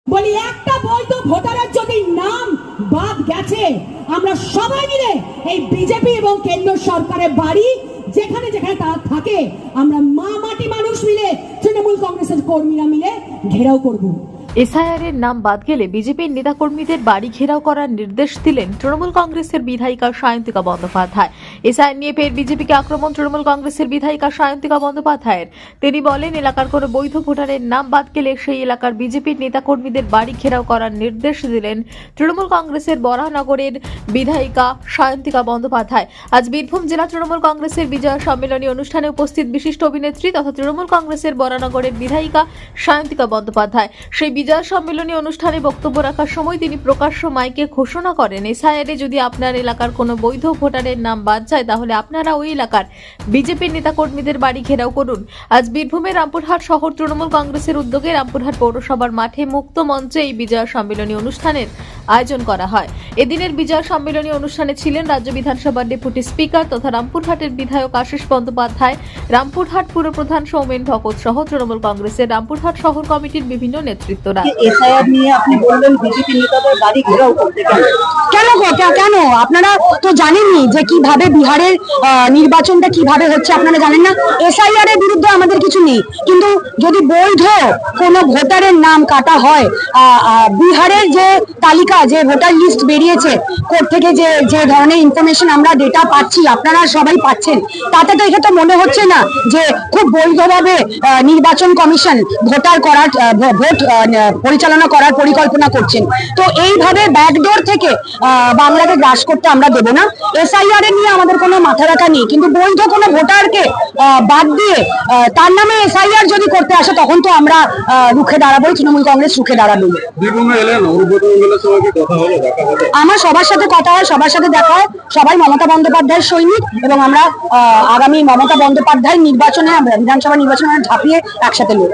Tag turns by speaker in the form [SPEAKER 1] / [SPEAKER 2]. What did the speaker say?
[SPEAKER 1] বলি একটা বৈধ ভোটারের যদি নাম বাদ গেছে, আমরা সবাই মিলে এই বিজেপি এবং কেন্দ্র সরকারের বাড়ি যেখানে যেখানে তারা থাকে, আমরা মা মাটি মানুষ মিলে, তৃণমূল কংগ্রেসের কর্মীরা মিলে ঘেরাও করব।
[SPEAKER 2] এসআইআর এর নাম বাদ গেলে বিজেপির নেতাকর্মীদের বাড়ি ঘেরাও করার নির্দেশ দিলেন তৃণমূল কংগ্রেসের বিধায়িকা সায়ন্তিকা বন্দ্যোপাধ্যায়। এসআইআর নিয়ে ফের বিজেপিকে আক্রমণ তৃণমূল কংগ্রেসের বিধায়িকা সায়ন্তিকা বন্দ্যোপাধ্যায়ের। তিনি বলেন, এলাকার কোনো বৈধ ভোটারের নাম বাদ গেলে সেই এলাকার বিজেপির নেতাকর্মীদের বাড়ি ঘেরাও করার নির্দেশ দিলেন তৃণমূল কংগ্রেসের বরাহনগরের বিধায়িকা সায়ন্তিকা বন্দ্যোপাধ্যায়। আজ বীরভূম জেলা তৃণমূল কংগ্রেসের বিজয় সম্মেলনী অনুষ্ঠানে উপস্থিত বিশিষ্ট অভিনেত্রী তথা তৃণমূল কংগ্রেসের বরাহনগরের বিধায়িকা সায়ন্তিকা বন্দ্যোপাধ্যায় সেই বিজয় সম্মেলনী অনুষ্ঠানে বক্তব্য রাখার সময় তিনি প্রকাশ্য মাইকে ঘোষণা করেন, এসআইআরে যদি আপনার এলাকার কোনো বৈধ ভোটারের নাম বাদ যায় তাহলে আপনারা ওই এলাকার বিজেপির নেতাকর্মীদের বাড়ি ঘেরাও করুন। আজ বীরভূমের রামপুরহাট শহর তৃণমূল কংগ্রেসের উদ্যোগে রামপুরহাট পৌরসভার মাঠে মুক্ত মঞ্চে এই বিজয় সম্মেলনী অনুষ্ঠানের আয়োজন করা হয়। এদিনের বিজয় সম্মেলনী অনুষ্ঠানে ছিলেন রাজ্য বিধানসভার ডেপুটি স্পিকার তথা রামপুরহাটের বিধায়ক আশিস বন্দ্যোপাধ্যায়, রামপুরহাট পুরপ্রধান সৌমেন ভকত সহ তৃণমূল কংগ্রেসের রামপুরহাট শহর কমিটির বিভিন্ন নেতৃত্বরা।
[SPEAKER 3] এসআইআর নিয়ে আপনি বললেন বিজেপি নেতাদের বাড়ি ঘেরাও করতে কেন? আপনারা তো জানেনই যে কিভাবে বিহারের নির্বাচনটা কিভাবে হচ্ছে, আপনারা জানেন না? এসআইআর এর বিরুদ্ধে আমাদের কিছু নেই, কিন্তু যদি বৈধ কোনো ভোটারের নাম কাটা হয়, বিহারের যে তালিকা, যে ভোটার লিস্ট বেরিয়েছে, কোর্ট থেকে যে ধরনের ইনফরমেশন আমরা ডেটা পাচ্ছি, আপনারা সবাই পাচ্ছেন, তাতে তো এটা তো মনে হচ্ছে না যে খুব বৈধভাবে নির্বাচন কমিশন ভোট পরিচালনা করার পরিকল্পনা করছেন। তো এইভাবে ব্যাকডোর থেকে বাংলাকে গ্রাস করতে আমরা দেবো না। এসআইআর এর নিয়ে আমাদের কোনো মাথা ব্যথা নেই, কিন্তু বৈধ কোনো ভোটারকে বাদ দিয়ে তার নামে এসআইআর যদি করতে আসে, তখন তো আমরা রুখে দাঁড়াবো, তৃণমূল কংগ্রেস রুখে দাঁড়াবো। আমার সবার সাথে কথা হয়, সবার সাথে দেখা হয়, সবাই মমতা বন্দ্যোপাধ্যায়ের সৈনিক, এবং আমরা আগামী মমতা বন্দ্যোপাধ্যায়ের নির্বাচনে, বিধানসভা নির্বাচনে ঝাঁপিয়ে একসাথে লড়ব।